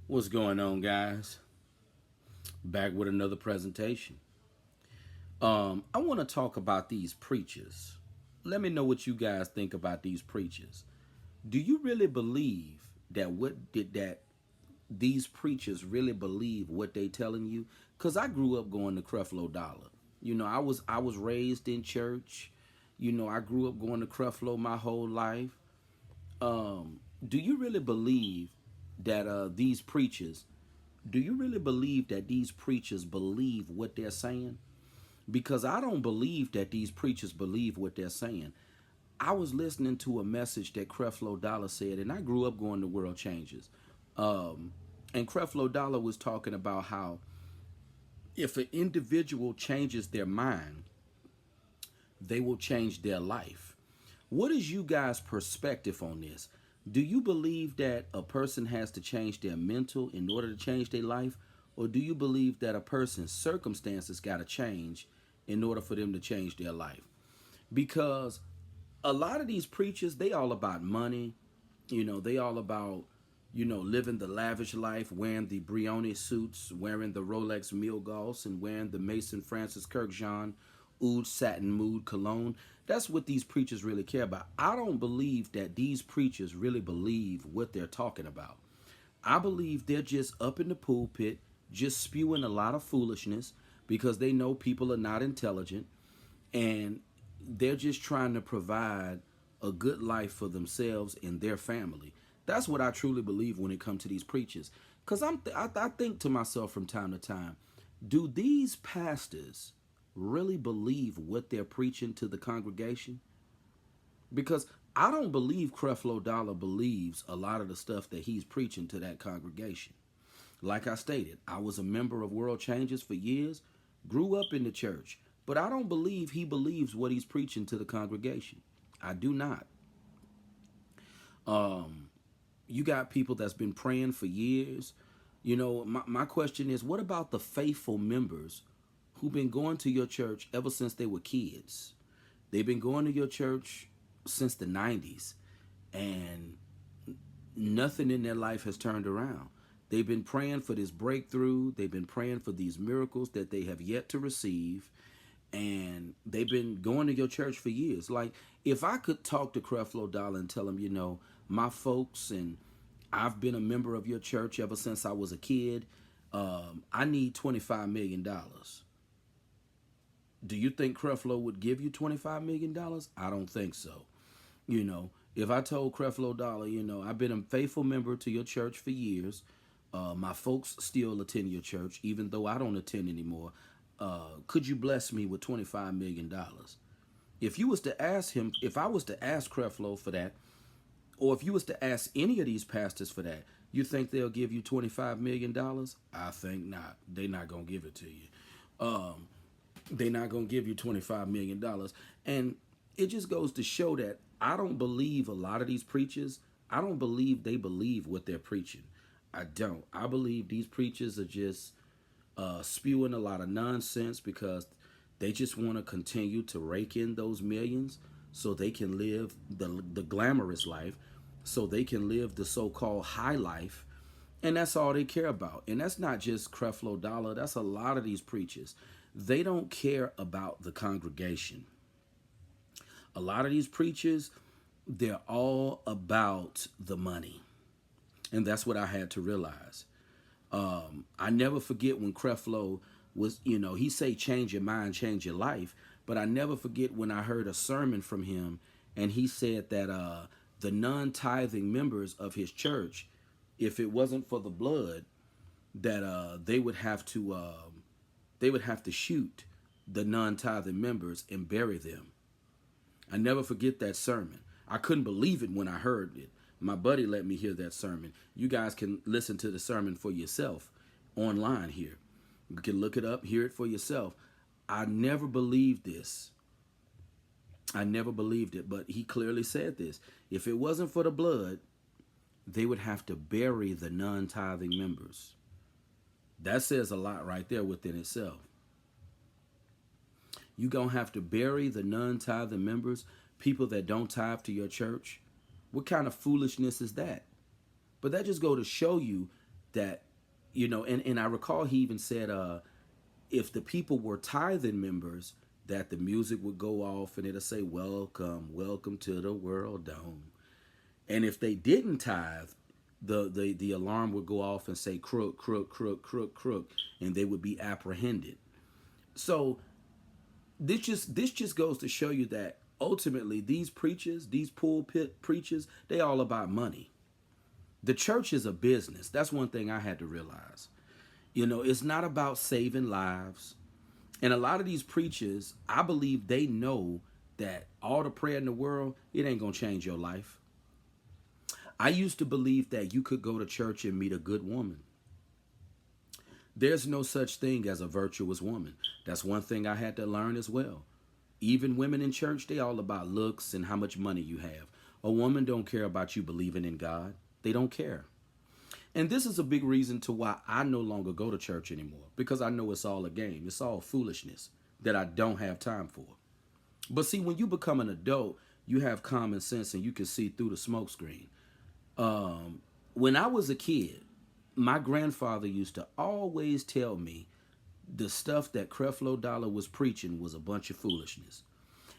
What's going on, guys? Back with another presentation. I want to talk about these preachers. Let me know what you guys think about these preachers. Do you really believe that what did that these preachers really believe what they telling you? Cause I grew up going to Creflo Dollar. I was raised in church. I grew up going to Creflo my whole life. Do you really believe that these preachers do you really believe that these preachers believe what they're saying? Because I don't believe that these preachers believe what they're saying. I was listening to a message that Creflo Dollar said, and I grew up going to World Changes. Um, and Creflo Dollar was talking about how if an individual changes their mind, they will change their life. What is you guys' perspective on this? Do you believe that a person has to change their mental in order to change their life? Or do you believe that a person's circumstances got to change in order for them to change their life? Because a lot of these preachers, they all about money. They all about, living the lavish life, wearing the Brioni suits, wearing the Rolex Milgauss, and wearing the Mason Francis Kirkjean Oud Satin Mood cologne. That's what these preachers really care about. I don't believe that these preachers really believe what they're talking about. I believe they're just up in the pulpit, just spewing a lot of foolishness because they know people are not intelligent, and they're just trying to provide a good life for themselves and their family. That's what I truly believe when it comes to these preachers. Because I think to myself from time to time, do these pastors really believe what they're preaching to the congregation? Because I don't believe Creflo Dollar believes a lot of the stuff that he's preaching to that congregation. Like I stated, I was a member of World Changes for years, grew up in the church, but I don't believe he believes what he's preaching to the congregation. I do not. You got people that's been praying for years. My question is, what about the faithful members who've been going to your church ever since they were kids? They've been going to your church since the 90s, and nothing in their life has turned around. They've been praying for this breakthrough. They've been praying for these miracles that they have yet to receive. And they've been going to your church for years. Like, if I could talk to Creflo Dollar and tell him, my folks and I've been a member of your church ever since I was a kid. I need $25 million. Do you think Creflo would give you $25 million? I don't think so. If I told Creflo Dollar, I've been a faithful member to your church for years. My folks still attend your church, even though I don't attend anymore. Could you bless me with $25 million? If you was to ask him, if I was to ask Creflo for that, or if you was to ask any of these pastors for that, you think they'll give you $25 million? I think not. They're not gonna give it to you. They're not gonna give you $25 million, and it just goes to show that I don't believe a lot of these preachers. I don't believe they believe what they're preaching. I don't. I believe these preachers are just spewing a lot of nonsense because they just want to continue to rake in those millions so they can live the glamorous life, so they can live the so-called high life, and that's all they care about. And that's not just Creflo Dollar. That's a lot of these preachers. They don't care about the congregation. A lot of these preachers, they're all about the money. And that's what I had to realize. I never forget when Creflo was, he say change your mind, change your life. But I never forget when I heard a sermon from him, and he said that the non-tithing members of his church, if it wasn't for the blood, that they would have to shoot the non-tithing members and bury them. I never forget that sermon. I couldn't believe it when I heard it. My buddy let me hear that sermon. You guys can listen to the sermon for yourself online here. You can look it up, hear it for yourself. I never believed this. I never believed it, but he clearly said this. If it wasn't for the blood, they would have to bury the non-tithing members. That says a lot right there within itself. You're going to have to bury the non-tithing members, people that don't tithe to your church. What kind of foolishness is that? But that just go to show you that, and I recall he even said, if the people were tithing members, that the music would go off and it'll say, welcome, welcome to the world dome. And if they didn't tithe, the alarm would go off and say crook, crook, crook, crook, crook, and they would be apprehended. So this just goes to show you that ultimately these preachers, these pulpit preachers, they all about money. The church is a business. That's one thing I had to realize. It's not about saving lives. And a lot of these preachers, I believe they know that all the prayer in the world, it ain't going to change your life. I used to believe that you could go to church and meet a good woman. There's no such thing as a virtuous woman. That's one thing I had to learn as well. Even women in church, they all about looks and how much money you have. A woman don't care about you believing in God. They don't care. And this is a big reason to why I no longer go to church anymore, because I know it's all a game. It's all foolishness that I don't have time for. But see, when you become an adult, you have common sense and you can see through the smoke screen. When I was a kid, my grandfather used to always tell me the stuff that Creflo Dollar was preaching was a bunch of foolishness.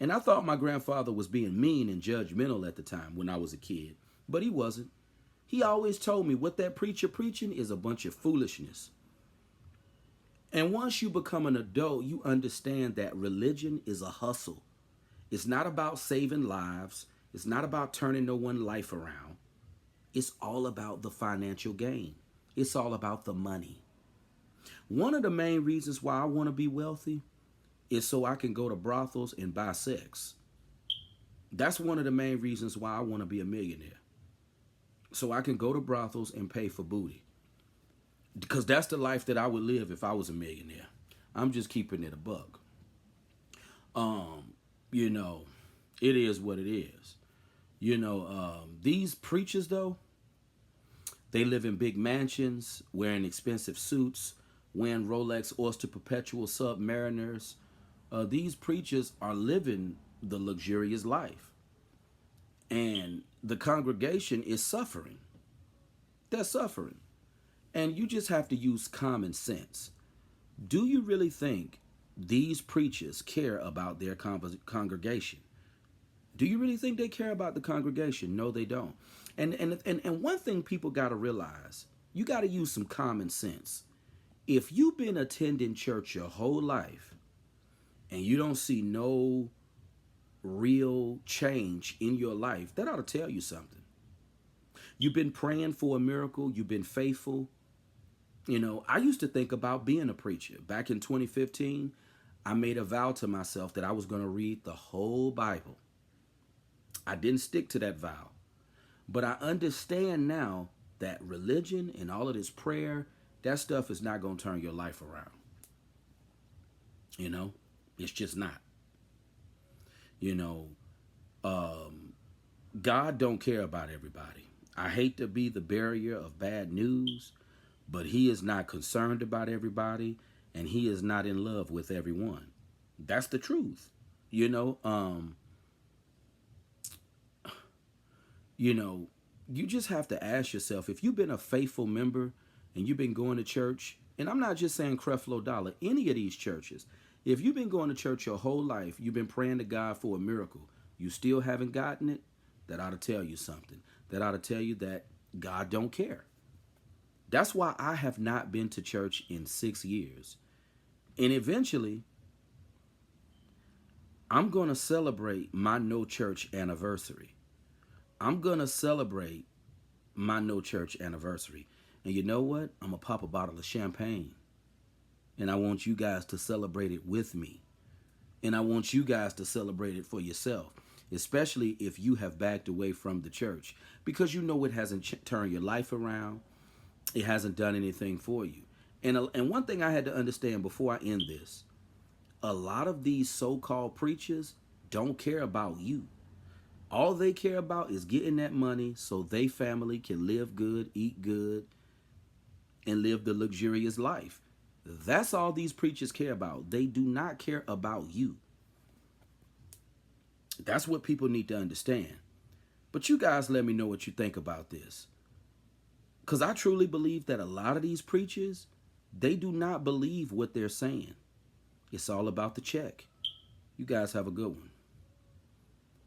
And I thought my grandfather was being mean and judgmental at the time when I was a kid, but he wasn't. He always told me what that preacher preaching is a bunch of foolishness. And once you become an adult, you understand that religion is a hustle. It's not about saving lives. It's not about turning no one life around. It's all about the financial gain. It's all about the money. One of the main reasons why I want to be wealthy is so I can go to brothels and buy sex. That's one of the main reasons why I want to be a millionaire. So I can go to brothels and pay for booty. Because that's the life that I would live if I was a millionaire. I'm just keeping it a buck. It is what it is. These preachers though, they live in big mansions, wearing expensive suits, wearing Rolex Oyster Perpetual Submariners. These preachers are living the luxurious life. And the congregation is suffering. They're suffering. And you just have to use common sense. Do you really think these preachers care about their congregation? Do you really think they care about the congregation? No, they don't. And one thing people got to realize, you got to use some common sense. If you've been attending church your whole life and you don't see no real change in your life, that ought to tell you something. You've been praying for a miracle. You've been faithful. I used to think about being a preacher. Back in 2015, I made a vow to myself that I was going to read the whole Bible. I didn't stick to that vow. But I understand now that religion and all of this prayer, that stuff is not going to turn your life around. It's just not. God don't care about everybody. I hate to be the barrier of bad news, but he is not concerned about everybody, and he is not in love with everyone. That's the truth. You just have to ask yourself, if you've been a faithful member and you've been going to church, and I'm not just saying Creflo Dollar, any of these churches, if you've been going to church your whole life, you've been praying to God for a miracle, you still haven't gotten it, that ought to tell you something. That ought to tell you that God don't care. That's why I have not been to church in 6 years. And eventually, I'm going to celebrate my no church anniversary. I'm going to celebrate my no church anniversary. And you know what? I'm going to pop a bottle of champagne. And I want you guys to celebrate it with me. And I want you guys to celebrate it for yourself, especially if you have backed away from the church, because it hasn't turned your life around. It hasn't done anything for you. And one thing I had to understand before I end this, a lot of these so-called preachers don't care about you. All they care about is getting that money so they family can live good, eat good, and live the luxurious life. That's all these preachers care about. They do not care about you. That's what people need to understand. But you guys let me know what you think about this. Because I truly believe that a lot of these preachers, they do not believe what they're saying. It's all about the check. You guys have a good one.